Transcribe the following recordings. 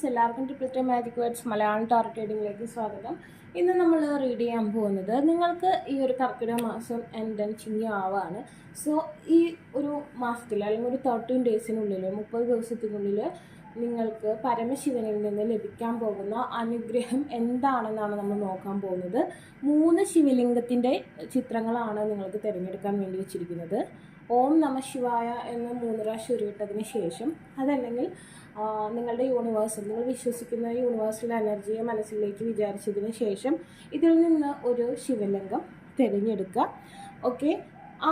Friends, എല്ലാവർക്കും triple magic words Malayalam tarot റീഡിങ്ങിലേക്ക് സ്വാഗതം. ഇന്ന് നമ്മൾ റീഡ് ചെയ്യാൻ പോകുന്നത് നിങ്ങൾക്ക് ഈ ഒരു കർക്കിടക മാസം എൻ്റെ ചിങ്ങമാവാണ്. സോ ഈ ഒരു മാസത്തിൽ അല്ലെങ്കിൽ ഒരു 13 ഡേയ്സിനുള്ളിൽ 30 ദിവസത്തിനുള്ളിൽ നിങ്ങൾക്ക് പരമശിവനിൽ നിന്ന് ലഭിക്കാൻ പോകുന്ന അനുഗ്രഹം എന്താണെന്നാണ് നമ്മൾ നോക്കാൻ പോകുന്നത്. 3 ശിവലിംഗത്തിൻ്റെ ചിത്രങ്ങളാണ് നിങ്ങൾക്ക് തിരഞ്ഞെടുക്കാൻ വേണ്ടി വെച്ചിരിക്കുന്നത്. ഓം നമ ശിവായ എന്ന് 3 പ്രാവശ്യം ഉരുവിട്ടതിന് ശേഷം, അതല്ലെങ്കിൽ നിങ്ങളുടെ യൂണിവേഴ്സിൽ നിങ്ങൾ വിശ്വസിക്കുന്ന യൂണിവേഴ്സൽ എനർജിയെ മനസ്സിലേക്ക് വിചാരിച്ചതിന് ശേഷം ഇതിൽ നിന്ന് ഒരു ശിവലിംഗം തിരഞ്ഞെടുക്കുക. ഓക്കെ,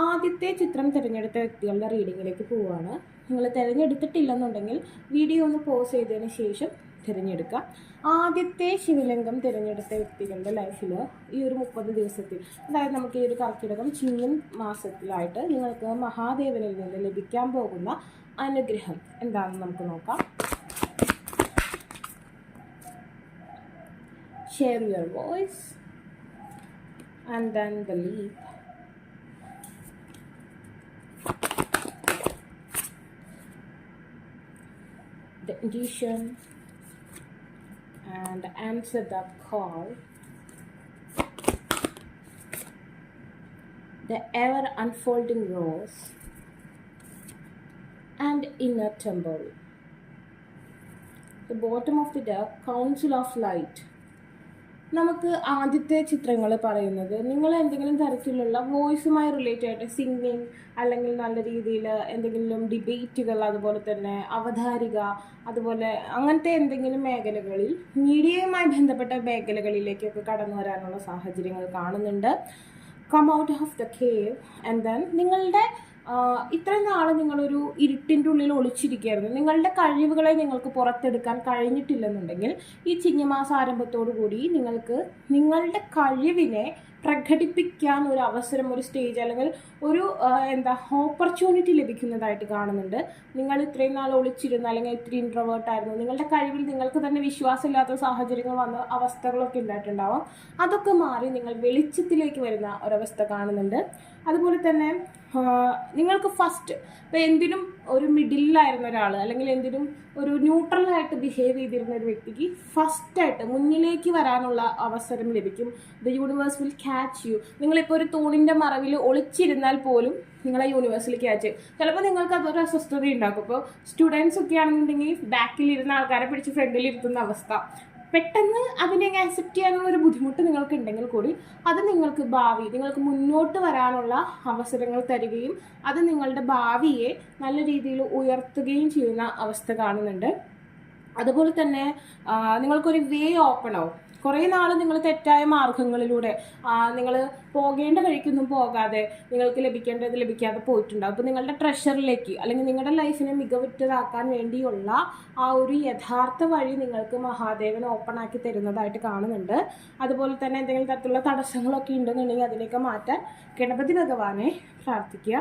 ആദ്യത്തെ ചിത്രം തിരഞ്ഞെടുത്ത വ്യക്തികളുടെ റീഡിങ്ങിലേക്ക് പോവുകയാണ്. നിങ്ങൾ തിരഞ്ഞെടുത്തിട്ടില്ലെന്നുണ്ടെങ്കിൽ വീഡിയോ ഒന്ന് പോസ് ചെയ്തതിന് ശേഷം തിരഞ്ഞെടുക്കുക. ആദ്യത്തെ ശിവലിംഗം തിരഞ്ഞെടുത്ത വ്യക്തികളുടെ ലൈഫിൽ ഈ ഒരു 30 ദിവസത്തിൽ, അതായത് നമുക്ക് ഈ ഒരു കർക്കിടകം ചിങ്ങം മാസത്തിലായിട്ട് നിങ്ങൾക്ക് മഹാദേവനിൽ നിന്ന് ലഭിക്കാൻ പോകുന്ന അനുഗ്രഹം എന്താണെന്ന് നമുക്ക് നോക്കാം. Share your voice and then believe. The Magician and answer the call. The ever unfolding rose and inner temple. The bottom of the deck, council of light. നമുക്ക് ആദ്യത്തെ ചിത്രങ്ങൾ പറയുന്നത് നിങ്ങൾ എന്തെങ്കിലും തരത്തിലുള്ള വോയിസുമായി റിലേറ്റ് ആയിട്ട് സിംഗിങ്, അല്ലെങ്കിൽ നല്ല രീതിയിൽ എന്തെങ്കിലും ഡിബേറ്റുകൾ, അതുപോലെ തന്നെ അവതാരിക, അതുപോലെ അങ്ങനത്തെ എന്തെങ്കിലും മേഖലകളിൽ മീഡിയയുമായി ബന്ധപ്പെട്ട മേഖലകളിലേക്കൊക്കെ കടന്നു വരാനുള്ള സാഹചര്യങ്ങൾ കാണുന്നുണ്ട്. Come out of the cave and then നിങ്ങളുടെ ഇത്രയും നാൾ നിങ്ങളൊരു ഇരുട്ടിൻ്റെ ഉള്ളിൽ ഒളിച്ചിരിക്കുകയായിരുന്നു. നിങ്ങളുടെ കഴിവുകളെ നിങ്ങൾക്ക് പുറത്തെടുക്കാൻ കഴിഞ്ഞിട്ടില്ലെന്നുണ്ടെങ്കിൽ ഈ ചിങ്ങമാസ ആരംഭത്തോടു കൂടി നിങ്ങൾക്ക് നിങ്ങളുടെ കഴിവിനെ പ്രകടിപ്പിക്കാൻ ഒരു അവസരം, ഒരു സ്റ്റേജ്, അല്ലെങ്കിൽ ഒരു ഓപ്പർച്യൂണിറ്റി ലഭിക്കുന്നതായിട്ട് കാണുന്നുണ്ട്. നിങ്ങൾ ഇത്രയും നാൾ ഒളിച്ചിരുന്ന, അല്ലെങ്കിൽ ഇത്തിരി ഇൻട്രോവേർട്ടായിരുന്നു, നിങ്ങളുടെ കഴിവിൽ നിങ്ങൾക്ക് തന്നെ വിശ്വാസമില്ലാത്ത സാഹചര്യങ്ങൾ വന്ന അവസ്ഥകളൊക്കെ ഉണ്ടായിട്ടുണ്ടാവാം. അതൊക്കെ മാറി നിങ്ങൾ വെളിച്ചത്തിലേക്ക് വരുന്ന ഒരവസ്ഥ കാണുന്നുണ്ട്. അതുപോലെ തന്നെ നിങ്ങൾക്ക് ഫസ്റ്റ് ഇപ്പോൾ എന്തിനും ഒരു മിഡിലായിരുന്ന ഒരാൾ, അല്ലെങ്കിൽ എന്തിനും ഒരു ന്യൂട്രലായിട്ട് ബിഹേവ് ചെയ്തിരുന്ന ഒരു വ്യക്തിക്ക് ഫസ്റ്റായിട്ട് മുന്നിലേക്ക് വരാനുള്ള അവസരം ലഭിക്കും. The universe will catch U. നിങ്ങളിപ്പോൾ ഒരു തൂണിൻ്റെ മറവിൽ ഒളിച്ചിരുന്നാൽ പോലും നിങ്ങളെ യൂണിവേഴ്സിൽ ക്യാച്ച്. ചിലപ്പോൾ നിങ്ങൾക്ക് അതൊരു അസ്വസ്ഥത ഉണ്ടാക്കും. ഇപ്പോൾ സ്റ്റുഡൻസ് ഒക്കെ ആണെന്നുണ്ടെങ്കിൽ ബാക്കിലിരുന്ന ആൾക്കാരെ പിടിച്ച് ഫ്രണ്ടിലിരുത്തുന്ന അവസ്ഥ, പെട്ടെന്ന് അതിനെ ആക്സെപ്റ്റ് ചെയ്യാനുള്ള ഒരു ബുദ്ധിമുട്ട് നിങ്ങൾക്ക് ഉണ്ടെങ്കിൽ കൂടി അത് നിങ്ങൾക്ക് നിങ്ങൾക്ക് മുന്നോട്ട് വരാനുള്ള അവസരങ്ങൾ തരികയും അത് നിങ്ങളുടെ ഭാവിയെ നല്ല രീതിയിൽ ഉയർത്തുകയും ചെയ്യുന്ന അവസ്ഥ കാണുന്നുണ്ട്. അതുപോലെ തന്നെ നിങ്ങൾക്കൊരു വേ ഓപ്പൺ ആവും. കുറേ നാൾ നിങ്ങൾ തെറ്റായ മാർഗങ്ങളിലൂടെ നിങ്ങൾ പോകേണ്ട വഴിക്കൊന്നും പോകാതെ നിങ്ങൾക്ക് ലഭിക്കേണ്ടത് ലഭിക്കാതെ പോയിട്ടുണ്ടാകും. അപ്പോൾ നിങ്ങളുടെ ട്രഷറിലേക്ക്, അല്ലെങ്കിൽ നിങ്ങളുടെ ലൈഫിനെ മികവുറ്റതാക്കാൻ വേണ്ടിയുള്ള ആ ഒരു യഥാർത്ഥ വഴി നിങ്ങൾക്ക് മഹാദേവൻ ഓപ്പൺ ആക്കി തരുന്നതായിട്ട് കാണുന്നുണ്ട്. അതുപോലെ തന്നെ എന്തെങ്കിലും തരത്തിലുള്ള തടസ്സങ്ങളൊക്കെ ഉണ്ടെന്നുണ്ടെങ്കിൽ അതിലേക്ക് മാറ്റാൻ ഗണപതി ഭഗവാനെ പ്രാർത്ഥിക്കുക.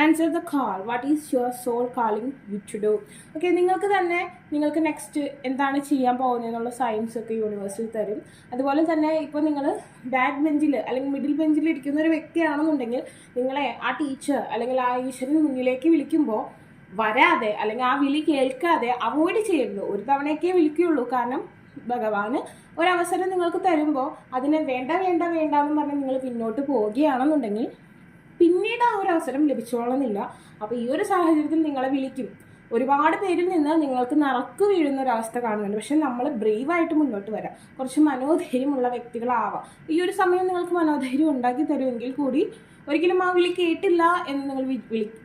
Answer the call. What is your soul calling you to do? Okay, നിങ്ങൾക്ക് നെക്സ്റ്റ് എന്താണ് ചെയ്യാൻ പോകുന്നതെന്നുള്ള സയൻസ് ഒക്കെ യൂണിവേഴ്സിൽ തരും. അതുപോലെ തന്നെ ഇപ്പോൾ നിങ്ങൾ ബാക്ക് ബെഞ്ചിൽ അല്ലെങ്കിൽ മിഡിൽ ബെഞ്ചിൽ ഇരിക്കുന്ന ഒരു വ്യക്തിയാണെന്നുണ്ടെങ്കിൽ നിങ്ങളെ ആ ടീച്ചർ അല്ലെങ്കിൽ ആ ഈശ്വരന് മുന്നിലേക്ക് വിളിക്കുമ്പോൾ വരാതെ, അല്ലെങ്കിൽ ആ വിളി കേൾക്കാതെ അവോയ്ഡ് ചെയ്യരുത്. ഒരു തവണയൊക്കെ വിളിക്കുകയുള്ളൂ. കാരണം ഭഗവാന് ഒരവസരം നിങ്ങൾക്ക് തരുമ്പോൾ അതിനെ വേണ്ട വേണ്ട വേണ്ട എന്ന് പറഞ്ഞ് നിങ്ങൾ പിന്നോട്ട് പോവുകയാണെന്നുണ്ടെങ്കിൽ പിന്നീട് ആ ഒരു അവസരം ലഭിച്ചോളന്നില്ല. അപ്പോൾ ഈ ഒരു സാഹചര്യത്തിൽ നിങ്ങളെ വിളിക്കും. ഒരുപാട് പേരിൽ നിന്ന് നിങ്ങൾക്ക് നറുക്ക് വീഴുന്ന ഒരവസ്ഥ കാണുന്നുണ്ട്. പക്ഷെ നമ്മൾ ബ്രേവായിട്ട് മുന്നോട്ട് വരാം. കുറച്ച് മനോധൈര്യമുള്ള വ്യക്തികളാവാം. ഈ ഒരു സമയം നിങ്ങൾക്ക് മനോധൈര്യം ഉണ്ടാക്കി തരുമെങ്കിൽ കൂടി ഒരിക്കലും ആ വിളി കേട്ടില്ല എന്ന് നിങ്ങൾ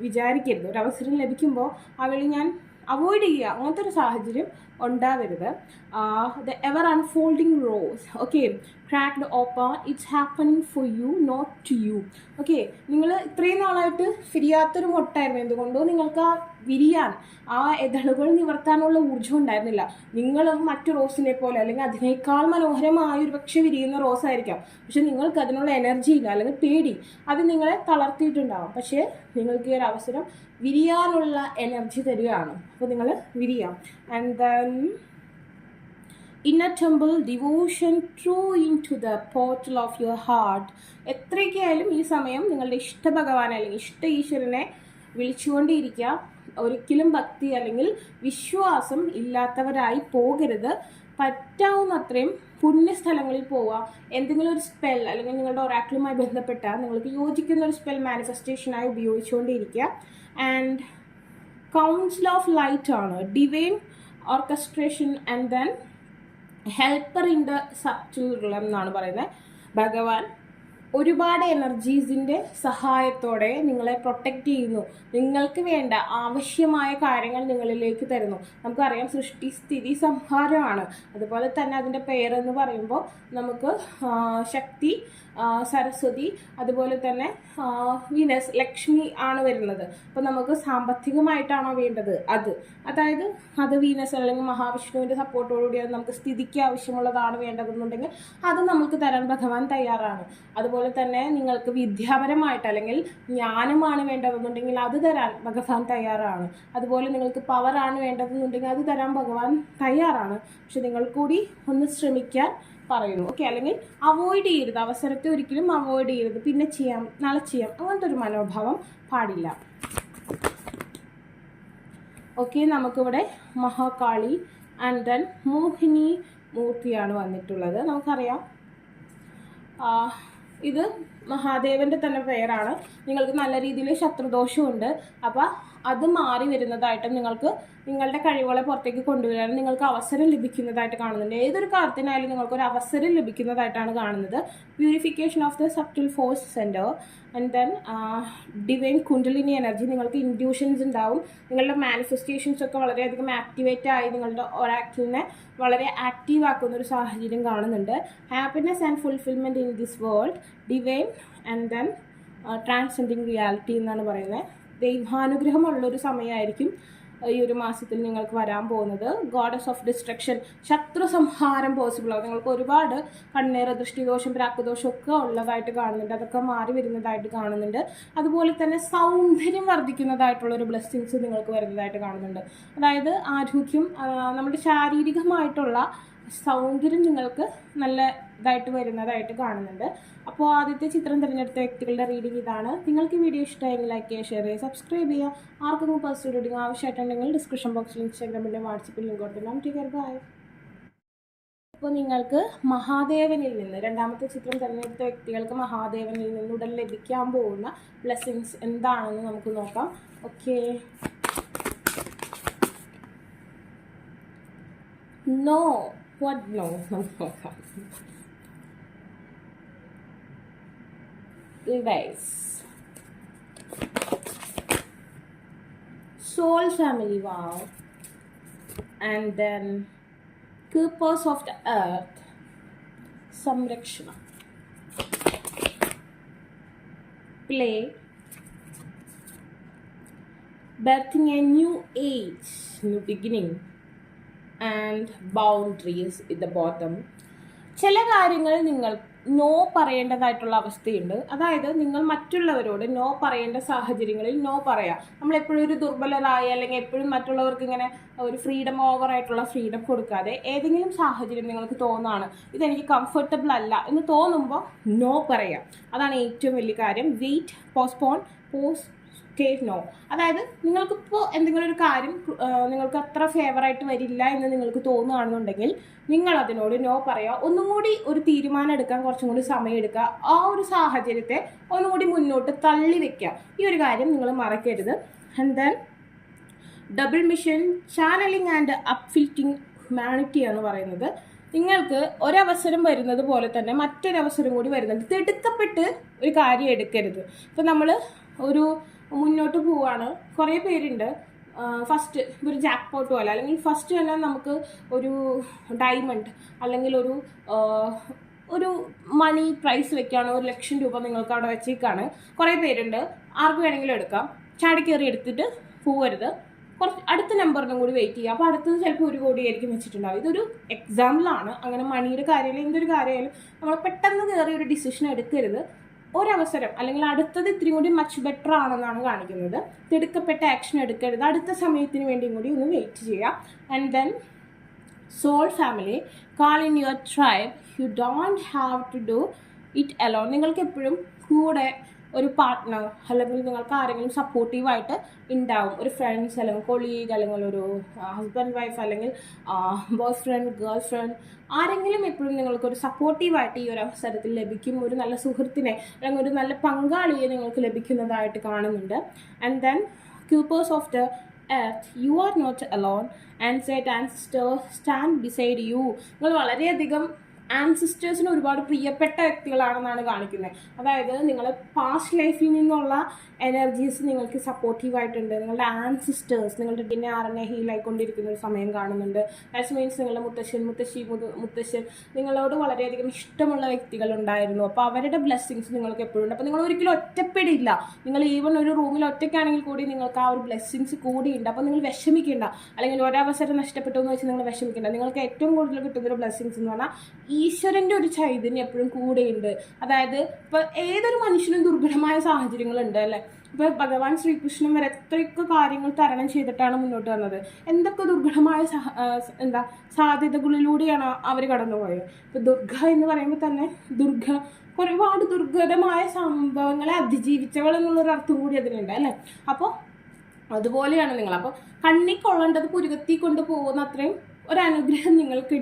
വിചാരിക്കരുത്. ഒരു അവസരം ലഭിക്കുമ്പോൾ ആ വിളി ഞാൻ അവോയ്ഡ് ചെയ്യുക, അങ്ങനത്തെ ഒരു സാഹചര്യം ഉണ്ടാവരുത്. The ever unfolding rose. Okay, cracked open. It's happening for you, not to you. Okay, നിങ്ങൾ ഇത്രയും നാളായിട്ട് വിരിയാത്തൊരു മുട്ടായിരുന്നു. എന്തുകൊണ്ടോ നിങ്ങൾക്ക് ആ വിരിയാൻ, ആ ഇതളുകൾ നിവർത്താനുള്ള ഊർജ്ജം ഉണ്ടായിരുന്നില്ല. നിങ്ങളും മറ്റു റോസിനെ പോലെ, അല്ലെങ്കിൽ അതിനേക്കാൾ മനോഹരമായ ഒരു പക്ഷെ വിരിയുന്ന റോസ് ആയിരിക്കാം. പക്ഷെ നിങ്ങൾക്ക് അതിനുള്ള എനർജി ഇല്ല, അല്ലെങ്കിൽ പേടി, അത് നിങ്ങളെ തളർത്തിയിട്ടുണ്ടാവും. പക്ഷേ നിങ്ങൾക്ക് ഈ ഒരു അവസരം വിരിയാനുള്ള എനർജി തരികയാണ്. അപ്പോൾ നിങ്ങൾ വിരിയാം. And then inner temple, devotion through into the portal of your heart. എത്രയൊക്കെയായാലും ഈ സമയം നിങ്ങളുടെ ഇഷ്ട ഭഗവാൻ അല്ലെങ്കിൽ ഇഷ്ട ഈശ്വരനെ വിളിച്ചുകൊണ്ടേയിരിക്കുക. ഒരിക്കലും ഭക്തി അല്ലെങ്കിൽ വിശ്വാസം ഇല്ലാത്തവരായി പോകരുത്. പറ്റാവുന്നത്രയും പുണ്യസ്ഥലങ്ങളിൽ പോവുക. എന്തെങ്കിലും ഒരു സ്പെൽ അല്ലെങ്കിൽ നിങ്ങളുടെ ഒറാക്കിളുമായി ബന്ധപ്പെട്ട നിങ്ങൾക്ക് യോജിക്കുന്ന ഒരു സ്പെൽ മാനിഫെസ്റ്റേഷനായി ഉപയോഗിച്ചുകൊണ്ടിരിക്കുക. ആൻഡ് കൗൺസിൽ ഓഫ് ലൈറ്റ് ആണ്, divine orchestration and then helper in the subtle realm എന്നാണ് പറയുന്നത്. ഭഗവാൻ ഒരുപാട് എനർജീസിൻ്റെ സഹായത്തോടെ നിങ്ങളെ പ്രൊട്ടക്റ്റ് ചെയ്യുന്നു. നിങ്ങൾക്ക് വേണ്ട ആവശ്യമായ കാര്യങ്ങൾ നിങ്ങളിലേക്ക് തരുന്നു. നമുക്കറിയാം സൃഷ്ടി സ്ഥിതി സംഹാരമാണ്. അതുപോലെ തന്നെ അതിൻ്റെ പേരെന്ന് പറയുമ്പോൾ നമുക്ക് ശക്തി, സരസ്വതി, അതുപോലെ തന്നെ വീനസ്, ലക്ഷ്മി ആണ് വരുന്നത്. അപ്പോൾ നമുക്ക് സാമ്പത്തികമായിട്ടാണോ വേണ്ടത് അതായത് അത് വീനസ് അല്ലെങ്കിൽ മഹാവിഷ്ണുവിൻ്റെ സപ്പോർട്ടോടുകൂടി അത് നമുക്ക് സ്ഥിതിക്ക് ആവശ്യമുള്ളതാണ് വേണ്ടതെന്നുണ്ടെങ്കിൽ അത് നമുക്ക് തരാൻ ഭഗവാൻ തയ്യാറാണ്. അതുപോലെ തന്നെ നിങ്ങൾക്ക് വിദ്യാപരമായിട്ട് അല്ലെങ്കിൽ ജ്ഞാനമാണ് വേണ്ടതെന്നുണ്ടെങ്കിൽ അത് തരാൻ ഭഗവാൻ തയ്യാറാണ്. അതുപോലെ നിങ്ങൾക്ക് പവറാണ് വേണ്ടതെന്നുണ്ടെങ്കിൽ അത് തരാൻ ഭഗവാൻ തയ്യാറാണ്. പക്ഷെ നിങ്ങൾ കൂടി ഒന്ന് ശ്രമിക്കാൻ പറയുന്നു. ഓക്കെ, അല്ലെങ്കിൽ അവോയ്ഡ് ചെയ്യരുത്, അവസരത്തെ ഒരിക്കലും അവോയ്ഡ് ചെയ്യരുത്. പിന്നെ ചെയ്യാം, നാളെ ചെയ്യാം, അങ്ങനത്തെ ഒരു മനോഭാവം പാടില്ല. ഓക്കെ, നമുക്കിവിടെ മഹാകാളി ആൻഡ് ദെൻ മോഹിനി മൂർത്തിയാണ് വന്നിട്ടുള്ളത്. നമുക്കറിയാം ഇത് മഹാദേവൻ്റെ തന്നെ പേരാണ്. നിങ്ങൾക്ക് നല്ല രീതിയിൽ ശത്രുദോഷമുണ്ട്. അപ്പോൾ അത് മാറി വരുന്നതായിട്ടും നിങ്ങൾക്ക് നിങ്ങളുടെ കഴിവുകളെ പുറത്തേക്ക് കൊണ്ടുവരാനും നിങ്ങൾക്ക് അവസരം ലഭിക്കുന്നതായിട്ട് കാണുന്നുണ്ട്. ഏതൊരു കാര്യത്തിനായാലും നിങ്ങൾക്കൊരു അവസരം ലഭിക്കുന്നതായിട്ടാണ് കാണുന്നത്. Purification of the subtle force centre and then divine kundalini energy. നിങ്ങൾക്ക് ഇൻഡ്യൂഷൻസ് ഉണ്ടാവും. നിങ്ങളുടെ മാനിഫെസ്റ്റേഷൻസ് ഒക്കെ വളരെയധികം ആക്ടിവേറ്റ് ആയി നിങ്ങളുടെ ഒരാക്ടിനെ വളരെ ആക്റ്റീവ് ആക്കുന്ന ഒരു സാഹചര്യം കാണുന്നുണ്ട്. Happiness and fulfilment in this world, divine and then transcending reality എന്നാണ് പറയുന്നത്. ദൈവാനുഗ്രഹമുള്ളൊരു സമയമായിരിക്കും ഈ ഒരു മാസത്തിൽ നിങ്ങൾക്ക് വരാൻ പോകുന്നത്. ഗോഡസ് ഓഫ് ഡിസ്ട്രക്ഷൻ, ശത്രു സംഹാരം പോസിബിൾ ആവും. നിങ്ങൾക്ക് ഒരുപാട് കണ്ണേറ്, ദൃഷ്ടിദോഷം, പ്രാക്കദോഷം ഒക്കെ ഉള്ളതായിട്ട് കാണുന്നുണ്ട്. അതൊക്കെ മാറി വരുന്നതായിട്ട് കാണുന്നുണ്ട്. അതുപോലെ തന്നെ സൗന്ദര്യം വർദ്ധിക്കുന്നതായിട്ടുള്ള ഒരു ബ്ലെസ്സിങ്സ് നിങ്ങൾക്ക് വരുന്നതായിട്ട് കാണുന്നുണ്ട്. അതായത് ആരോഗ്യം, നമ്മുടെ ശാരീരികമായിട്ടുള്ള സൗന്ദര്യം നിങ്ങൾക്ക് നല്ല ഇതായിട്ട് വരുന്നതായിട്ട് കാണുന്നുണ്ട്. അപ്പോൾ ആദ്യത്തെ ചിത്രം തിരഞ്ഞെടുത്ത വ്യക്തികളുടെ റീഡിംഗ് ഇതാണ്. നിങ്ങൾക്ക് വീഡിയോ ഇഷ്ടമായെങ്കിൽ ലൈക്ക് ചെയ്യുക, ഷെയർ ചെയ്യുക, സബ്സ്ക്രൈബ് ചെയ്യുക. ആർക്കെങ്കിലും പേഴ്സണൽ റീഡിംഗ് ആവശ്യമായിട്ടുണ്ടെങ്കിൽ ഡിസ്ക്രിപ്ഷൻ ബോക്സിൽ ഇൻസ്റ്റാഗ്രാമിൻ്റെ വാട്സപ്പിൽ ലിങ്ക് കൊടുത്തിട്ടുണ്ടാകും. Take care, bye. അപ്പോൾ നിങ്ങൾക്ക് മഹാദേവനിൽ നിന്ന്, രണ്ടാമത്തെ ചിത്രം തിരഞ്ഞെടുത്ത വ്യക്തികൾക്ക് മഹാദേവനിൽ നിന്ന് ഉടൻ ലഭിക്കാൻ പോകുന്ന ബ്ലെസ്സിങ്സ് എന്താണെന്ന് നമുക്ക് നോക്കാം. Okay, no what no guys, soul family, wow. And then keepers of the earth, samrakshana, play, birthing a new age, new beginning, and boundaries at the bottom. ചില കാര്യങ്ങൾ നിങ്ങൾ നോ പറയേണ്ടതായിട്ടുള്ള അവസ്ഥയുണ്ട്. അതായത് നിങ്ങൾ മറ്റുള്ളവരോട് നോ പറയേണ്ട സാഹചര്യങ്ങളിൽ നോ പറയാം. നമ്മളെപ്പോഴും ഒരു ദുർബലരായ അല്ലെങ്കിൽ എപ്പോഴും മറ്റുള്ളവർക്ക് ഇങ്ങനെ ഒരു ഫ്രീഡം, ഓവറായിട്ടുള്ള ഫ്രീഡം കൊടുക്കാതെ ഏതെങ്കിലും സാഹചര്യം നിങ്ങൾക്ക് തോന്നുകയാണ് ഇതെനിക്ക് കംഫർട്ടബിൾ അല്ല എന്ന് തോന്നുമ്പോൾ നോ പറയാം. അതാണ് ഏറ്റവും വലിയ കാര്യം. Wait, postpone, no. അതായത് നിങ്ങൾക്കിപ്പോൾ എന്തെങ്കിലും ഒരു കാര്യം നിങ്ങൾക്ക് അത്ര ഫേവറായിട്ട് വരില്ല എന്ന് നിങ്ങൾക്ക് തോന്നുകയാണെന്നുണ്ടെങ്കിൽ നിങ്ങൾ അതിനോട് നോ പറയുക. ഒന്നും കൂടി ഒരു തീരുമാനം എടുക്കാൻ കുറച്ചും കൂടി സമയം എടുക്കുക. ആ ഒരു സാഹചര്യത്തെ ഒന്നും കൂടി മുന്നോട്ട് തള്ളി വെക്കുക. ഈ ഒരു കാര്യം നിങ്ങൾ മറക്കരുത്. And then double mission, channelling and uplifting humanity എന്ന് പറയുന്നത് നിങ്ങൾക്ക് ഒരവസരം വരുന്നത് പോലെ തന്നെ മറ്റൊരവസരം കൂടി വരുന്നുണ്ട്. തിടുക്കപ്പെട്ട് ഒരു കാര്യം എടുക്കരുത്. ഇപ്പം നമ്മൾ ഒരു മുന്നോട്ട് പോവാണ്, കുറേ പേരുണ്ട് ഫസ്റ്റ് ഒരു ജാക്ക് പോട്ട് പോലെ, അല്ലെങ്കിൽ ഫസ്റ്റ് തന്നെ നമുക്ക് ഒരു ഡയമണ്ട് അല്ലെങ്കിൽ ഒരു മണി പ്രൈസ് വെക്കുകയാണ്, 1,00,000 രൂപ നിങ്ങൾക്ക് അവിടെ വെച്ചേക്കാണ്. കുറേ പേരുണ്ട്, ആർക്ക് വേണമെങ്കിലും എടുക്കാം. ചാടിക്കയറി എടുത്തിട്ട് പോകരുത്. കുറച്ച് അടുത്ത നമ്പറിനും കൂടി വെയിറ്റ് ചെയ്യുക. അപ്പോൾ അടുത്തത് ചിലപ്പോൾ 1 കോടി ആയിരിക്കും വെച്ചിട്ടുണ്ടാവും. ഇതൊരു എക്സാമ്പിളാണ്. അങ്ങനെ മണിയുടെ കാര്യമായാലും എന്തൊരു കാര്യമായാലും നമ്മൾ പെട്ടെന്ന് കയറി ഒരു ഡിസിഷൻ എടുക്കരുത്. ഒരവസരം അല്ലെങ്കിൽ അടുത്തത് ഇത്തിരി കൂടി മച്ച് ബെറ്റർ ആണെന്നാണ് കാണിക്കുന്നത്. തിടുക്കപ്പെട്ട ആക്ഷൻ എടുക്കരുത്. അടുത്ത സമയത്തിന് വേണ്ടിയും കൂടി ഒന്ന് വെയിറ്റ് ചെയ്യുക. And then soul family, call in your tribe, you don't have to do it alone. നിങ്ങൾക്ക് എപ്പോഴും കൂടെ ഒരു പാർട്ട്ണർ അല്ലെങ്കിൽ നിങ്ങൾക്ക് ആരെങ്കിലും സപ്പോർട്ടീവായിട്ട് ഉണ്ടാവും. ഒരു ഫ്രണ്ട്സ് അല്ലെങ്കിൽ കൊളീഗ് അല്ലെങ്കിൽ ഒരു ഹസ്ബൻഡ് വൈഫ് അല്ലെങ്കിൽ ബോയ് ഫ്രണ്ട് ഗേൾ ഫ്രണ്ട് ആരെങ്കിലും എപ്പോഴും നിങ്ങൾക്കൊരു സപ്പോർട്ടീവായിട്ട് ഈ ഒരു അവസരത്തിൽ ലഭിക്കും. ഒരു നല്ല സുഹൃത്തിനെ അല്ലെങ്കിൽ ഒരു നല്ല പങ്കാളിയെ നിങ്ങൾക്ക് ലഭിക്കുന്നതായിട്ട് കാണുന്നുണ്ട്. And then Keepers of the earth, you are not alone. Ancient ancestors stand beside you. നിങ്ങൾ വളരെയധികം ആൻസിസ്റ്റേഴ്സിന് ഒരുപാട് പ്രിയപ്പെട്ട വ്യക്തികളാണെന്നാണ് കാണിക്കുന്നത്. അതായത് നിങ്ങൾ പാസ്റ്റ് ലൈഫിൽ നിന്നുള്ള എനർജീസ് നിങ്ങൾക്ക് സപ്പോർട്ടീവായിട്ടുണ്ട്. നിങ്ങളുടെ ആൻസിസ്റ്റേഴ്സ് നിങ്ങളുടെ പിന്നെ ആറിനെ ഹീലായിക്കൊണ്ടിരിക്കുന്ന ഒരു സമയം കാണുന്നുണ്ട്. ദാറ്റ്സ് മീൻസ് നിങ്ങളുടെ മുത്തശ്ശൻ നിങ്ങളോട് വളരെയധികം ഇഷ്ടമുള്ള വ്യക്തികളുണ്ടായിരുന്നു. അപ്പോൾ അവരുടെ ബ്ലെസ്സിങ്സ് നിങ്ങൾക്ക് എപ്പോഴും ഉണ്ട്. അപ്പോൾ നിങ്ങൾ ഒരിക്കലും ഒറ്റപ്പെടില്ല. നിങ്ങൾ ഈവൻ ഒരു റൂമിൽ ഒറ്റയ്ക്കാണെങ്കിൽ കൂടി നിങ്ങൾക്ക് ആ ഒരു ബ്ലെസ്സിങ്സ് കൂടിയുണ്ട്. അപ്പോൾ നിങ്ങൾ വിഷമിക്കേണ്ട, അല്ലെങ്കിൽ ഒരവസരം നഷ്ടപ്പെട്ടു എന്ന് വെച്ച് നിങ്ങൾ വിഷമിക്കേണ്ട. നിങ്ങൾക്ക് ഏറ്റവും കൂടുതൽ കിട്ടുന്നൊരു ബ്ലെസ്സിങ്സ് എന്ന് പറഞ്ഞാൽ ഈശ്വരൻ്റെ ഒരു ചൈതന്യം എപ്പോഴും കൂടെയുണ്ട്. അതായത് ഇപ്പോൾ ഏതൊരു മനുഷ്യനും ദുർഘടമായ സാഹചര്യങ്ങളുണ്ട് അല്ലേ. ഇപ്പോൾ ഭഗവാൻ ശ്രീകൃഷ്ണൻ വരെ എത്രയൊക്കെ കാര്യങ്ങൾ തരണം ചെയ്തിട്ടാണ് മുന്നോട്ട് വന്നത്. എന്തൊക്കെ ദുർഘടമായ സാധ്യതകളിലൂടെയാണ് അവർ കടന്നുപോയത്. ഇപ്പോൾ ദുർഗ എന്ന് പറയുമ്പോൾ തന്നെ ഒരുപാട് ദുർഘടമായ സംഭവങ്ങളെ അതിജീവിച്ചവൾ എന്നുള്ളൊരു അർത്ഥം കൂടി അതിനുണ്ട് അല്ലേ. അപ്പോൾ അതുപോലെയാണ് നിങ്ങൾ. അപ്പോൾ കണ്ണി കൊള്ളേണ്ടത് പുരുകത്തി കൊണ്ട് പോകുന്ന അത്രയും ഒരനുഗ്രഹം നിങ്ങൾക്ക്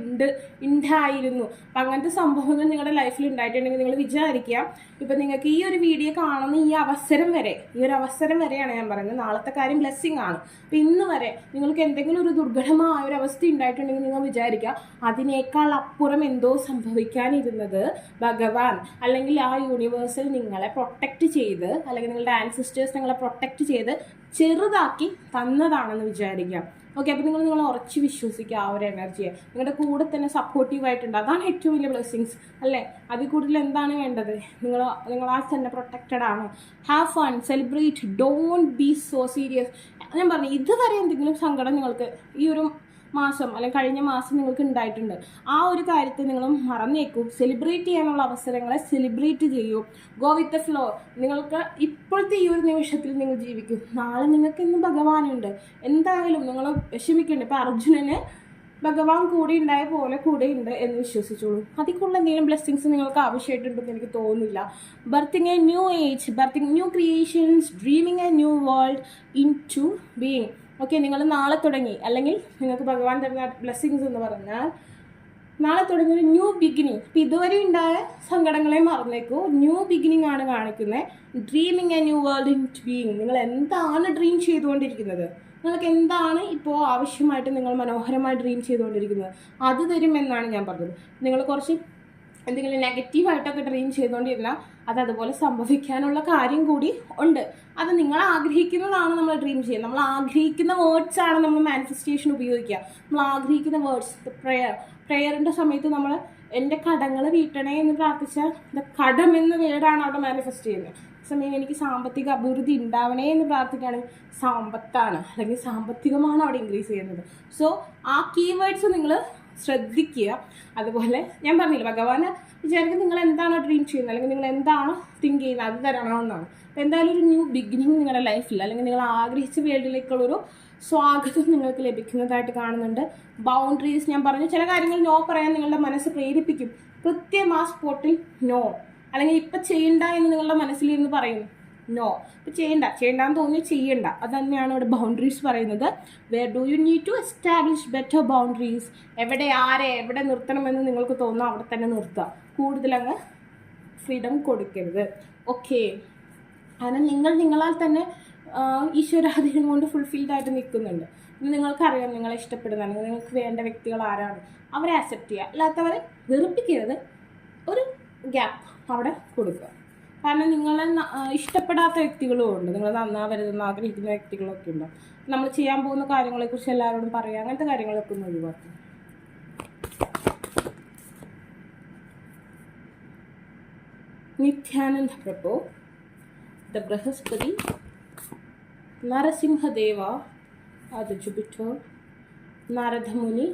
ഉണ്ടായിരുന്നു. അപ്പം അങ്ങനത്തെ സംഭവങ്ങൾ നിങ്ങളുടെ ലൈഫിൽ ഉണ്ടായിട്ടുണ്ടെങ്കിൽ നിങ്ങൾ വിചാരിക്കുക, ഇപ്പം നിങ്ങൾക്ക് ഈ ഒരു വീഡിയോ കാണുന്ന ഈ ഒരു അവസരം വരെയാണ് ഞാൻ പറയുന്നത്. നാളത്തെ കാര്യം ബ്ലെസ്സിങ് ആണ്. അപ്പം ഇന്ന് വരെ നിങ്ങൾക്ക് എന്തെങ്കിലും ഒരു ദുർഘടമായ ഒരു അവസ്ഥ ഉണ്ടായിട്ടുണ്ടെങ്കിൽ നിങ്ങൾ വിചാരിക്കുക, അതിനേക്കാൾ അപ്പുറം എന്തോ സംഭവിക്കാനിരുന്നത് ഭഗവാൻ അല്ലെങ്കിൽ ആ യൂണിവേഴ്സിൽ നിങ്ങളെ പ്രൊട്ടക്റ്റ് ചെയ്ത്, അല്ലെങ്കിൽ നിങ്ങളുടെ ആൻസിസ്റ്റേഴ്സ് നിങ്ങളെ പ്രൊട്ടക്റ്റ് ചെയ്ത് ചെറുതാക്കി തന്നതാണെന്ന് വിചാരിക്കാം. ഓക്കെ, അപ്പോൾ നിങ്ങൾ ഉറച്ച് വിശ്വസിക്കുക ആ ഒരു എനർജിയെ. നിങ്ങളുടെ കൂടെ തന്നെ സപ്പോർട്ടീവായിട്ടുണ്ട്. അതാണ് ഏറ്റവും വലിയ ബ്ലെസ്സിങ്സ് അല്ലേ. അതിൽ കൂടുതൽ എന്താണ് വേണ്ടത്? നിങ്ങളാ തന്നെ പ്രൊട്ടക്റ്റഡ് ആണ്. Have fun, celebrate, don't be so serious. ഞാൻ പറഞ്ഞു, ഇതുവരെ എന്തെങ്കിലും സങ്കടം നിങ്ങൾക്ക് ഈ ഒരു മാസം അല്ലെങ്കിൽ കഴിഞ്ഞ മാസം നിങ്ങൾക്ക് ഉണ്ടായിട്ടുണ്ട്, ആ ഒരു കാര്യത്തെ നിങ്ങൾ മറന്നേക്കൂ. സെലിബ്രേറ്റ് ചെയ്യാനുള്ള അവസരങ്ങളെ സെലിബ്രേറ്റ് ചെയ്യൂ. Go with the flow. നിങ്ങൾക്ക് ഇപ്പോഴത്തെ ഈ ഒരു നിമിഷത്തിൽ നിങ്ങൾ ജീവിക്കും. നാളെ നിങ്ങൾക്ക് ഇന്ന് ഭഗവാനുണ്ട്. എന്തായാലും നിങ്ങൾ വിഷമിക്കുന്നുണ്ട്. ഇപ്പോൾ അർജുനന് ഭഗവാൻ കൂടെ ഉണ്ടായ പോലെ കൂടെയുണ്ട് എന്ന് വിശ്വസിച്ചോളൂ. അതിക്കുള്ള എന്തെങ്കിലും ബ്ലെസ്സിങ്സ് നിങ്ങൾക്ക് ആവശ്യമായിട്ടുണ്ടെന്ന് എനിക്ക് തോന്നുന്നില്ല. Birthing a new age, birthing new creations, dreaming a new world into being. Okay, നിങ്ങൾ നാളെ തുടങ്ങി, അല്ലെങ്കിൽ നിങ്ങൾക്ക് ഭഗവാൻ തരുന്ന ബ്ലെസ്സിങ്സ് എന്ന് പറഞ്ഞാൽ നാളെ തുടങ്ങി ഒരു ന്യൂ ബിഗിനിങ്. ഇപ്പം ഇതുവരെ ഉണ്ടായ സങ്കടങ്ങളെ മറന്നേക്കൂ. ന്യൂ ബിഗിനിങ് ആണ് കാണിക്കുന്നത്. Dreaming a new world into being. നിങ്ങൾ എന്താണ് ഡ്രീം ചെയ്തുകൊണ്ടിരിക്കുന്നത്? നിങ്ങൾക്ക് എന്താണ് ഇപ്പോൾ ആവശ്യമായിട്ട് നിങ്ങൾ മനോഹരമായി ഡ്രീം ചെയ്തുകൊണ്ടിരിക്കുന്നത്? അത് തരുമെന്നാണ് ഞാൻ പറഞ്ഞത്. നിങ്ങൾ കുറച്ച് എന്തെങ്കിലും നെഗറ്റീവായിട്ടൊക്കെ ഡ്രീം ചെയ്തുകൊണ്ടിരുന്നാൽ അതുപോലെ സംഭവിക്കാനുള്ള കാര്യം കൂടി ഉണ്ട്. അത് നിങ്ങൾ ആഗ്രഹിക്കുന്നതാണ് നമ്മൾ ഡ്രീം ചെയ്യുന്നത്. നമ്മൾ ആഗ്രഹിക്കുന്ന വേർഡ്സാണ് നമ്മൾ മാനിഫെസ്റ്റേഷൻ ഉപയോഗിക്കുക. നമ്മൾ ആഗ്രഹിക്കുന്ന വേർഡ്സ്, പ്രെയറിൻ്റെ സമയത്ത് നമ്മൾ എൻ്റെ കടങ്ങൾ വീട്ടണേ എന്ന് പ്രാർത്ഥിച്ചാൽ കടം എന്ന വേർഡാണ് അവിടെ മാനിഫെസ്റ്റ് ചെയ്യുന്നത്. സമയം എനിക്ക് സാമ്പത്തിക അഭിവൃദ്ധി ഉണ്ടാവണേ എന്ന് പ്രാർത്ഥിക്കുകയാണെങ്കിൽ സമ്പത്താണ്, അല്ലെങ്കിൽ സാമ്പത്തികമാണ് അവിടെ ഇൻക്രീസ് ചെയ്യുന്നത്. സോ ആ കീവേഡ്സ് നിങ്ങൾ ശ്രദ്ധിക്കുക. അതുപോലെ ഞാൻ പറഞ്ഞില്ല, ഭഗവാന് വിചാരിക്കും നിങ്ങൾ എന്താണ് ഡ്രീം ചെയ്യുന്നത്, അല്ലെങ്കിൽ നിങ്ങൾ എന്താണ് തിങ്ക് ചെയ്യുന്നത്, അത് തരണമെന്നാണ്. അപ്പോൾ എന്തായാലും ഒരു ന്യൂ ബിഗിനിങ് നിങ്ങളുടെ ലൈഫിൽ, അല്ലെങ്കിൽ നിങ്ങൾ ആഗ്രഹിച്ച വേൾഡിലേക്കുള്ളൊരു സ്വാഗതം നിങ്ങൾക്ക് ലഭിക്കുന്നതായിട്ട് കാണുന്നുണ്ട്. ബൗണ്ടറീസ് ഞാൻ പറഞ്ഞു, ചില കാര്യങ്ങൾ നോ പറയാൻ നിങ്ങളുടെ മനസ്സ് പ്രേരിപ്പിക്കും. കൃത്യം ആ സ്പോട്ടിൽ നോ, അല്ലെങ്കിൽ ഇപ്പം ചെയ്യണ്ട എന്ന് നിങ്ങളുടെ മനസ്സിലിരുന്ന് പറയും നോ. ഇപ്പം ചെയ്യണ്ടെന്ന് തോന്നി ചെയ്യണ്ട. അത് തന്നെയാണ് ഇവിടെ ബൗണ്ടറീസ് പറയുന്നത്. Where do you need to establish better boundaries. എവിടെ നിർത്തണമെന്ന് നിങ്ങൾക്ക് തോന്നുന്നു അവിടെ തന്നെ നിർത്തുക. കൂടുതലങ്ങ് ഫ്രീഡം കൊടുക്കരുത്. ഓക്കെ, കാരണം നിങ്ങളാൽ തന്നെ ഈശ്വരാധീനം കൊണ്ട് ഫുൾഫിൽഡായിട്ട് നിൽക്കുന്നുണ്ട്. നിങ്ങൾക്കറിയാം നിങ്ങളെ ഇഷ്ടപ്പെടുന്ന, നിങ്ങൾക്ക് വേണ്ട വ്യക്തികൾ ആരാണ്, അവരെ അക്സെപ്റ്റ് ചെയ്യുക. അല്ലാത്തവരെ വെറുപ്പിക്കരുത്. ഒരു ഗ്യാപ്പ് അവിടെ കൊടുക്കുക. കാരണം നിങ്ങളെ ഇഷ്ടപ്പെടാത്ത വ്യക്തികളും ഉണ്ട്, നിങ്ങൾ നന്നാവരുതെന്ന് ആഗ്രഹിക്കുന്ന വ്യക്തികളൊക്കെ ഉണ്ട്. നമ്മൾ ചെയ്യാൻ പോകുന്ന കാര്യങ്ങളെക്കുറിച്ച് എല്ലാവരോടും പറയുക, അങ്ങനത്തെ കാര്യങ്ങളൊക്കെ ഒന്ന് ഒഴിവാക്കുക. നിത്യാനന്ദ പ്രഭു, ദ ബൃഹസ്പതി, നരസിംഹദേവ, അത് ജുപിറ്റർ, നാരദമുനി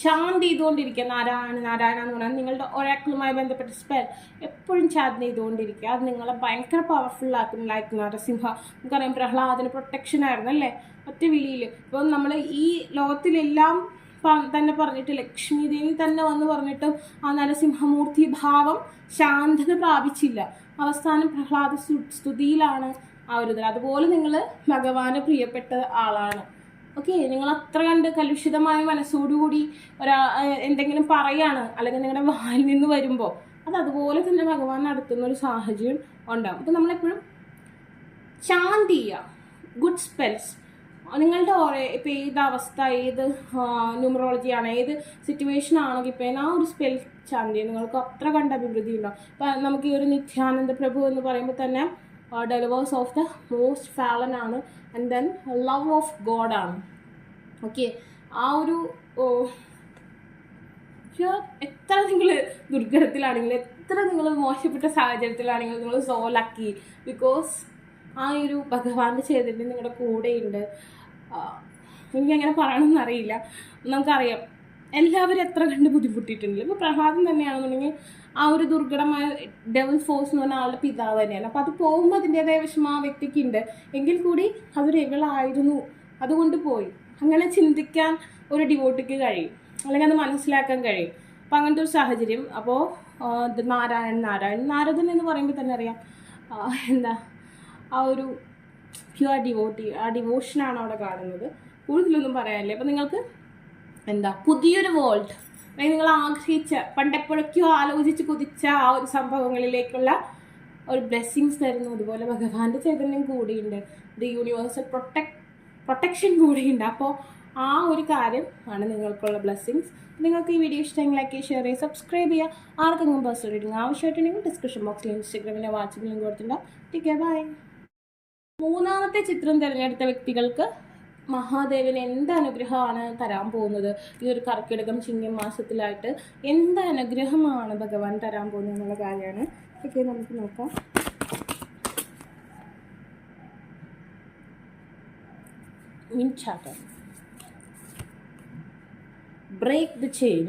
ചാന്ത് ചെയ്തുകൊണ്ടിരിക്കുക. നാരായണ എന്ന് പറഞ്ഞാൽ നിങ്ങളുടെ ഒരാക്കളുമായി ബന്ധപ്പെട്ട സ്പെൽ എപ്പോഴും ചാന്ത് ചെയ്തുകൊണ്ടിരിക്കുക. അത് നിങ്ങളെ ഭയങ്കര പവർഫുള്ളാക്കും. ലൈക്ക് നരസിംഹ, നമുക്കറിയാം പ്രഹ്ലാദന് പ്രൊട്ടക്ഷൻ ആയിരുന്നു അല്ലേ, ഒറ്റ വിളിയിൽ. ഇപ്പം നമ്മൾ ഈ ലോകത്തിലെല്ലാം തന്നെ പറഞ്ഞിട്ട് ലക്ഷ്മി ദേവി തന്നെ വന്ന് പറഞ്ഞിട്ട് ആ നരസിംഹമൂർത്തി ഭാവം ശാന്തത പ്രാപിച്ചില്ല. അവസാനം പ്രഹ്ലാദ സ്തുതിയിലാണ് ആ ഒരു ഇത്. അതുപോലെ നിങ്ങൾ ഭഗവാന് പ്രിയപ്പെട്ട ആളാണ്. ഓക്കെ, നിങ്ങൾ അത്ര കണ്ട് കലുഷിതമായ മനസ്സോടുകൂടി എന്തെങ്കിലും പറയാണ് അല്ലെങ്കിൽ നിങ്ങളുടെ വായിൽ നിന്ന് വരുമ്പോൾ അത് അതുപോലെ തന്നെ ഭഗവാൻ നടത്തുന്ന ഒരു സാഹചര്യം ഉണ്ടാകും. അപ്പോൾ നമ്മളെപ്പോഴും ചാന്റ് ചെയ്യുക, ഗുഡ് സ്പെൽസ്. നിങ്ങളുടെ ഇപ്പം ഏത് അവസ്ഥ, ഏത് ന്യൂമറോളജിയാണ്, ഏത് സിറ്റുവേഷൻ ആണെങ്കിൽ ഇപ്പം ആ ഒരു സ്പെൽ ചാന്റ് ചെയ്യുക, നിങ്ങൾക്ക് അത്ര കണ്ട അഭിവൃദ്ധി ഉണ്ടാവും. ഇപ്പം നമുക്ക് ഈ ഒരു നിത്യാനന്ദ പ്രഭു എന്ന് പറയുമ്പോൾ തന്നെ ഡെലിവേഴ്സ് ഓഫ് ദ മോസ്റ്റ് ഫാലൻ ആണ്, and then love of God ആണ്. ഓക്കെ, ആ ഒരു എത്ര നിങ്ങൾ ദുർഘടത്തിലാണെങ്കിലും എത്ര നിങ്ങൾ മോശപ്പെട്ട സാഹചര്യത്തിലാണെങ്കിലും നിങ്ങൾ സോ ലക്കി, ബിക്കോസ് ആ ഒരു ഭഗവാന്റെ ചൈതന്യം നിങ്ങളുടെ കൂടെയുണ്ട്. എനിക്കങ്ങനെ പറയണമെന്ന് അറിയില്ല. നമുക്കറിയാം എല്ലാവരും എത്ര കണ്ട് ബുദ്ധിമുട്ടിയിട്ടുണ്ടല്ലോ. ഇപ്പോൾ പ്രഹ്ലാദൻ തന്നെയാണെന്നുണ്ടെങ്കിൽ ആ ഒരു ദുർഘടമായ ഡെവിൾ ഫോഴ്സ് എന്ന് പറഞ്ഞ ആളുടെ പിതാവ് തന്നെയാണ്. അപ്പോൾ അത് പോകുമ്പോൾ അതിൻ്റെതായ വിഷമം ആ വ്യക്തിക്കുണ്ട്. എങ്കിൽ കൂടി അതൊരു എവളായിരുന്നു, അതുകൊണ്ട് പോയി. അങ്ങനെ ചിന്തിക്കാൻ ഒരു ഡിവോട്ടിക്ക് കഴിയും, അല്ലെങ്കിൽ അത് മനസ്സിലാക്കാൻ കഴിയും. അപ്പം അങ്ങനത്തെ ഒരു സാഹചര്യം. അപ്പോൾ നാരദൻ എന്ന് പറയുമ്പോൾ തന്നെ അറിയാം എന്താ ആ ഒരു പ്യുവർ ഡിവോട്ടി, ആ ഡിവോഷനാണ് അവിടെ കാണുന്നത്. കൂടുതലൊന്നും പറയാനില്ല. അപ്പം നിങ്ങൾക്ക് എന്താ പുതിയൊരു വേൾഡ്, അല്ലെങ്കിൽ നിങ്ങൾ ആഗ്രഹിച്ച പണ്ടെപ്പോഴൊക്കെയോ ആലോചിച്ച് കുതിച്ച ആ ഒരു സംഭവങ്ങളിലേക്കുള്ള ഒരു ബ്ലെസ്സിങ്സ് തരുന്നു. അതുപോലെ ഭഗവാന്റെ ചൈതന്യം കൂടിയുണ്ട്, ദി യൂണിവേഴ്സൽ പ്രൊട്ടക്ഷൻ കൂടിയുണ്ട്. അപ്പോൾ ആ ഒരു കാര്യം ആണ് നിങ്ങൾക്കുള്ള ബ്ലെസ്സിങ്സ്. നിങ്ങൾക്ക് ഈ വീഡിയോ ഇഷ്ടമെങ്കിൽ ലൈക്ക് ചെയ്യുക, ഷെയർ ചെയ്യുക, സബ്സ്ക്രൈബ് ചെയ്യുക. ആർക്കെങ്കിലും പേഴ്സണൽ റീഡിംഗ് ആവശ്യമായിട്ടുണ്ടെങ്കിൽ ഡിസ്ക്രിപ്ഷൻ ബോക്സിൽ ഇൻസ്റ്റാഗ്രാമിലെ വാട്സപ്പ് ലിങ്ക് കൊടുത്തിട്ടുണ്ടാവും. Take bye. മൂന്നാമത്തെ ചിത്രം തിരഞ്ഞെടുത്ത വ്യക്തികൾക്ക് മഹാദേവൻ എന്ത് അനുഗ്രഹമാണ് തരാൻ പോകുന്നത്, ഈ ഒരു കർക്കിടകം ചിങ്ങം മാസത്തിലായിട്ട് എന്ത് അനുഗ്രഹമാണ് ഭഗവാൻ തരാൻ പോകുന്നത് എന്നുള്ള കാര്യമാണ്. ഓക്കെ, നമുക്ക് നോക്കാം. മിൻചാട്ടം. Break the chain.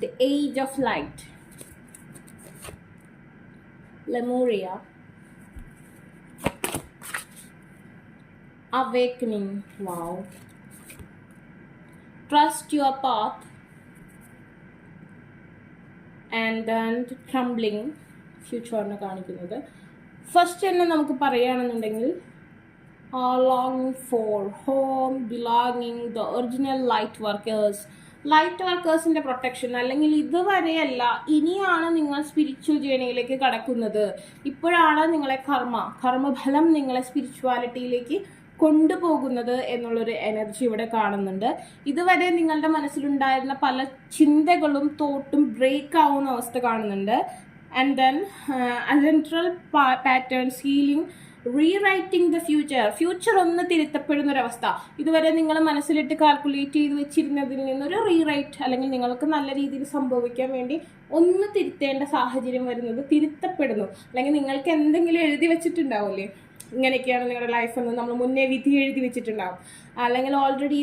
The Age of Light. Lemuria. Awakening. Wow. Trust your path. And then crumbling. ഫ്യൂച്ചറിനെ കാണിക്കുന്നത്. ഫസ്റ്റ് തന്നെ നമുക്ക് പറയുകയാണെന്നുണ്ടെങ്കിൽ longing for home, belonging, the original light വർക്കേഴ്സിൻ്റെ പ്രൊട്ടക്ഷൻ. അല്ലെങ്കിൽ ഇതുവരെയല്ല, ഇനിയാണ് നിങ്ങൾ സ്പിരിച്വൽ ജേണിയിലേക്ക് കടക്കുന്നത്. ഇപ്പോഴാണ് നിങ്ങളെ കർമ്മഫലം നിങ്ങളെ സ്പിരിച്വാലിറ്റിയിലേക്ക് കൊണ്ടുപോകുന്നത് എന്നുള്ളൊരു എനർജി ഇവിടെ കാണുന്നുണ്ട്. ഇതുവരെ നിങ്ങളുടെ മനസ്സിലുണ്ടായിരുന്ന പല ചിന്തകളും തോട്ടും ബ്രേക്ക് ആവുന്ന അവസ്ഥ കാണുന്നുണ്ട്. And then ancestral patterns, healing, rewriting the future ഒന്ന് തിരുത്തപ്പെടുന്നൊരവസ്ഥ. ഇതുവരെ നിങ്ങൾ മനസ്സിലിട്ട് കാൽക്കുലേറ്റ് ചെയ്ത് വെച്ചിരുന്നതിൽ നിന്നൊരു റീറൈറ്റ്, അല്ലെങ്കിൽ നിങ്ങൾക്ക് നല്ല രീതിയിൽ സംഭവിക്കാൻ വേണ്ടി ഒന്ന് തിരുത്തേണ്ട സാഹചര്യം വരുന്നത് തിരുത്തപ്പെടുന്നു. അല്ലെങ്കിൽ നിങ്ങൾക്ക് എന്തെങ്കിലും എഴുതി വെച്ചിട്ടുണ്ടാവില്ലേ, ഇങ്ങനെയൊക്കെയാണ് നിങ്ങളുടെ ലൈഫെന്ന് നമ്മൾ മുന്നേ വിധി എഴുതി വെച്ചിട്ടുണ്ടാവും, അല്ലെങ്കിൽ ഓൾറെഡി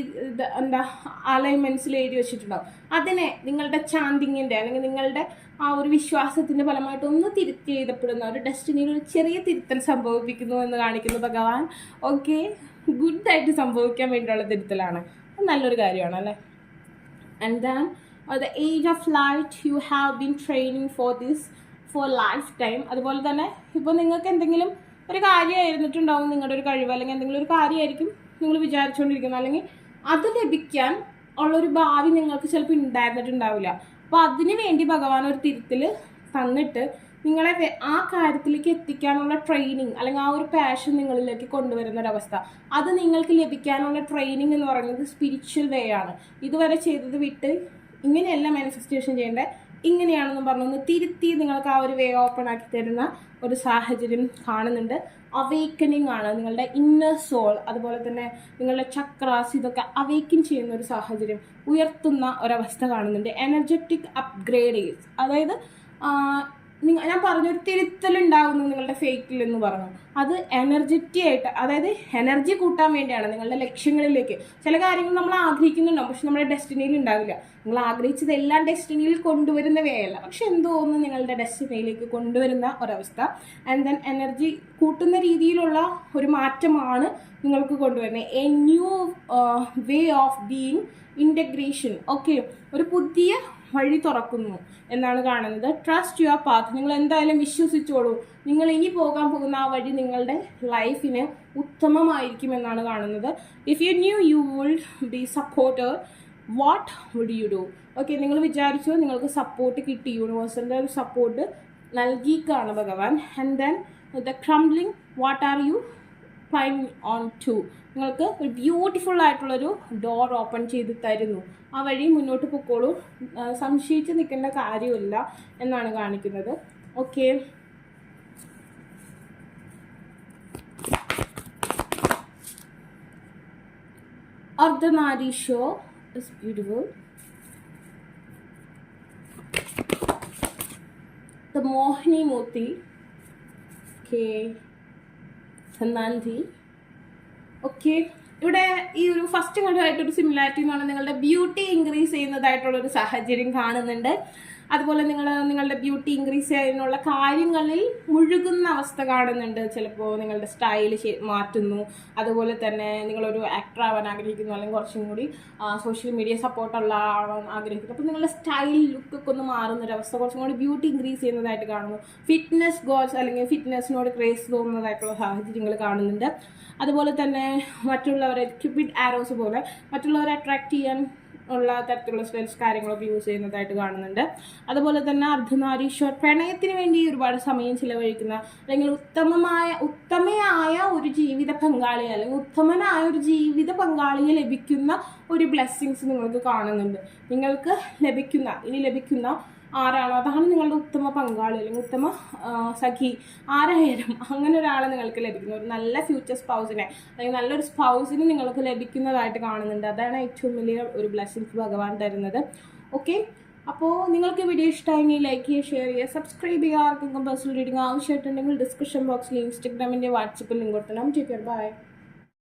എന്താ അലൈൻമെൻറ്റ്സിൽ എഴുതി വെച്ചിട്ടുണ്ടാവും. അതിനെ നിങ്ങളുടെ ചാന്തിങ്ങിൻ്റെ അല്ലെങ്കിൽ നിങ്ങളുടെ ആ ഒരു വിശ്വാസത്തിൻ്റെ ഫലമായിട്ട് ഒന്ന് തിരുത്തി എഴുതപ്പെടുന്ന ഒരു ഡെസ്റ്റിനിയിൽ ഒരു ചെറിയ തിരുത്തൽ സംഭവിപ്പിക്കുന്നു എന്ന് കാണിക്കുന്നു ഭഗവാൻ. ഓക്കെ, ഗുഡായിട്ട് സംഭവിക്കാൻ വേണ്ടിയുള്ള തിരുത്തലാണ്. നല്ലൊരു കാര്യമാണ് അല്ലേ. And then the age of light, you have been training for life time. അതുപോലെ തന്നെ ഇപ്പോൾ നിങ്ങൾക്ക് എന്തെങ്കിലും ഒരു കാര്യമായിരുന്നിട്ടുണ്ടാവും, നിങ്ങളുടെ ഒരു കഴിവ് അല്ലെങ്കിൽ എന്തെങ്കിലും ഒരു കാര്യമായിരിക്കും നിങ്ങൾ വിചാരിച്ചുകൊണ്ടിരിക്കുന്നത്, അല്ലെങ്കിൽ അത് ലഭിക്കാൻ ഉള്ളൊരു ഭാവി നിങ്ങൾക്ക് ചിലപ്പോൾ ഉണ്ടായിരുന്നിട്ടുണ്ടാവില്ല. അപ്പോൾ അതിന് വേണ്ടി ഭഗവാൻ ഒരു തിരുത്തൽ തന്നിട്ട് നിങ്ങളെ ആ കാര്യത്തിലേക്ക് എത്തിക്കാനുള്ള ട്രെയിനിങ് അല്ലെങ്കിൽ ആ ഒരു പാഷൻ നിങ്ങളിലേക്ക് കൊണ്ടുവരുന്ന ഒരവസ്ഥ, അത് നിങ്ങൾക്ക് ലഭിക്കാനുള്ള ട്രെയിനിങ് എന്ന് പറയുന്നത് സ്പിരിച്വൽ വേ ആണ്. ഇതുവരെ ചെയ്തത് വിട്ട് ഇങ്ങനെയല്ല മാനിഫെസ്റ്റേഷൻ ചെയ്യേണ്ടത്, ഇങ്ങനെയാണെന്ന് പറഞ്ഞൊന്ന് തിരുത്തി നിങ്ങൾക്ക് ആ ഒരു വേ ഓപ്പൺ ആക്കി തരുന്ന ഒരു സാഹചര്യം കാണുന്നുണ്ട്. അവേക്കനിങ് ആണ്, നിങ്ങളുടെ ഇന്നർ സോൾ, അതുപോലെ തന്നെ നിങ്ങളുടെ ചക്രാസ്, ഇതൊക്കെ അവേക്കൻ ചെയ്യുന്ന ഒരു സാഹചര്യം, ഉയർത്തുന്ന ഒരവസ്ഥ കാണുന്നുണ്ട്. എനർജറ്റിക് അപ്ഗ്രേഡേഴ്സ്, അതായത് ഞാൻ പറഞ്ഞൊരു തിരുത്തലുണ്ടാകുന്നു നിങ്ങളുടെ ഫേറ്റിൽ എന്ന് പറഞ്ഞു. അത് എനർജറ്റിക് ആയിട്ട്, അതായത് എനർജി കൂട്ടാൻ വേണ്ടിയാണ് നിങ്ങളുടെ ലക്ഷ്യങ്ങളിലേക്ക്. ചില കാര്യങ്ങൾ നമ്മൾ ആഗ്രഹിക്കുന്നുണ്ടാവും, പക്ഷെ നമ്മുടെ ഡെസ്റ്റിനിയിൽ ഉണ്ടാവില്ല. നിങ്ങൾ ആഗ്രഹിച്ചത് എല്ലാം ഡെസ്റ്റിനിയിൽ കൊണ്ടുവരുന്നവയല്ല, പക്ഷെ എന്തോ ഒന്ന് നിങ്ങളുടെ ഡെസ്റ്റിനിയിലേക്ക് കൊണ്ടുവരുന്ന ഒരവസ്ഥ. ആൻഡ് ദെൻ എനർജി കൂട്ടുന്ന രീതിയിലുള്ള ഒരു മാറ്റമാണ് നിങ്ങൾക്ക് കൊണ്ടുവരുന്നത്. A new way of being, integration. Okay, ഒരു പുതിയ വഴി തുറക്കുന്നു എന്നാണ് കാണുന്നത്. Trust your path. നിങ്ങൾ എന്തായാലും വിശ്വസിച്ചോളൂ, നിങ്ങൾ ഇനി പോകാൻ പോകുന്ന ആ വഴി നിങ്ങളുടെ ലൈഫിന് ഉത്തമമായിരിക്കും എന്നാണ് കാണുന്നത്. If you knew you will be supported, what would you do? Okay, നിങ്ങൾ വിചാരിച്ചോ നിങ്ങൾക്ക് സപ്പോർട്ട് കിട്ടി, യൂണിവേഴ്സിൻ്റെ ഒരു സപ്പോർട്ട് നൽകിക്കാണ് ഭഗവാൻ. And then the crumbling, what are you climbing on to? നിങ്ങൾക്ക് ഒരു ബ്യൂട്ടിഫുൾ ആയിട്ടുള്ളൊരു ഡോർ ഓപ്പൺ ചെയ്ത് തരുന്നു. ആ വഴി മുന്നോട്ട് പൊക്കോളൂ, സംശയിച്ച് നിൽക്കേണ്ട കാര്യമില്ല എന്നാണ് കാണിക്കുന്നത്. Okay, Ardhanarishwar is beautiful. The Mohini Murti, okay, the Nandi. Okay, ഇവിടെ ഈ ഒരു ഫസ്റ്റ് കണ്ടുമായിട്ടൊരു സിമിലാരിറ്റി എന്ന് പറഞ്ഞാൽ നിങ്ങളുടെ ബ്യൂട്ടി ഇൻക്രീസ് ചെയ്യുന്നതായിട്ടുള്ളൊരു സാഹചര്യം കാണുന്നുണ്ട്. അതുപോലെ നിങ്ങളുടെ ബ്യൂട്ടി ഇൻക്രീസ് ചെയ്യാനുള്ള കാര്യങ്ങളിൽ മുഴുകുന്ന അവസ്ഥ കാണുന്നുണ്ട്. ചിലപ്പോൾ നിങ്ങളുടെ സ്റ്റൈൽ മാറ്റുന്നു. അതുപോലെ തന്നെ നിങ്ങളൊരു ആക്ടർ ആവാൻ ആഗ്രഹിക്കുന്നു, അല്ലെങ്കിൽ കുറച്ചും കൂടി സോഷ്യൽ മീഡിയ സപ്പോർട്ടുള്ള ആവാൻ ആഗ്രഹിക്കുന്നു. അപ്പോൾ നിങ്ങളുടെ സ്റ്റൈൽ ലുക്കൊക്കെ ഒന്ന് മാറുന്നൊരവസ്ഥ, കുറച്ചും കൂടി ബ്യൂട്ടി ഇൻക്രീസ് ചെയ്യുന്നതായിട്ട് കാണുന്നു. ഫിറ്റ്നസ് ഗോൾസ് അല്ലെങ്കിൽ ഫിറ്റ്നസ്സിനോട് ക്രേസ് തോന്നുന്നതായിട്ടുള്ള സാഹചര്യങ്ങൾ കാണുന്നുണ്ട്. അതുപോലെ തന്നെ മറ്റുള്ളവരെ ക്യൂപിഡ് ആരോസ് പോലെ മറ്റുള്ളവരെ അട്രാക്ട് ചെയ്യാൻ ഉള്ള തരത്തിലുള്ള സ്പെൽസ് കാര്യങ്ങളൊക്കെ യൂസ് ചെയ്യുന്നതായിട്ട് കാണുന്നുണ്ട്. അതുപോലെ തന്നെ അർദ്ധനാരീശ്വർ പ്രണയത്തിന് വേണ്ടി ഒരുപാട് സമയം ചിലവഴിക്കുന്ന, അല്ലെങ്കിൽ ഉത്തമയായ ഒരു ജീവിത പങ്കാളി, അല്ലെങ്കിൽ ഉത്തമനായ ഒരു ജീവിത പങ്കാളിയെ ലഭിക്കുന്ന ഒരു ബ്ലെസ്സിങ്സ് നിങ്ങൾക്ക് കാണുന്നുണ്ട്. നിങ്ങൾക്ക് ഇനി ലഭിക്കുന്ന ആരാണോ അതാണ് നിങ്ങളുടെ ഉത്തമ പങ്കാളി, അല്ലെങ്കിൽ ഉത്തമ സഖി, ആരായാലും അങ്ങനെ ഒരാളെ നിങ്ങൾക്ക് ലഭിക്കുന്നു. ഒരു നല്ല ഫ്യൂച്ചർ സ്പൗസിനെ, അല്ലെങ്കിൽ നല്ലൊരു സ്പൗസിനെ നിങ്ങൾക്ക് ലഭിക്കുന്നതായിട്ട് കാണുന്നുണ്ട്. അതാണ് ഏറ്റവും വലിയ ഒരു ബ്ലെസ്സിങ്സ് ഭഗവാൻ തരുന്നത്. ഓക്കെ, അപ്പോൾ നിങ്ങൾക്ക് വീഡിയോ ഇഷ്ടമായെങ്കിൽ ലൈക്ക് ചെയ്യുക, ഷെയർ ചെയ്യുക, സബ്സ്ക്രൈബ് ചെയ്യുക. ആർക്കെങ്കിലും പേഴ്സണൽ റീഡിംഗ് ആവശ്യമായിട്ടുണ്ടെങ്കിൽ ഡിസ്ക്രിപ്ഷൻ ബോക്സിൽ ഇൻസ്റ്റാഗ്രാമിൻ്റെ വാട്സപ്പിൽ ലിങ്ക് കൊടുക്കണം. Take care, by.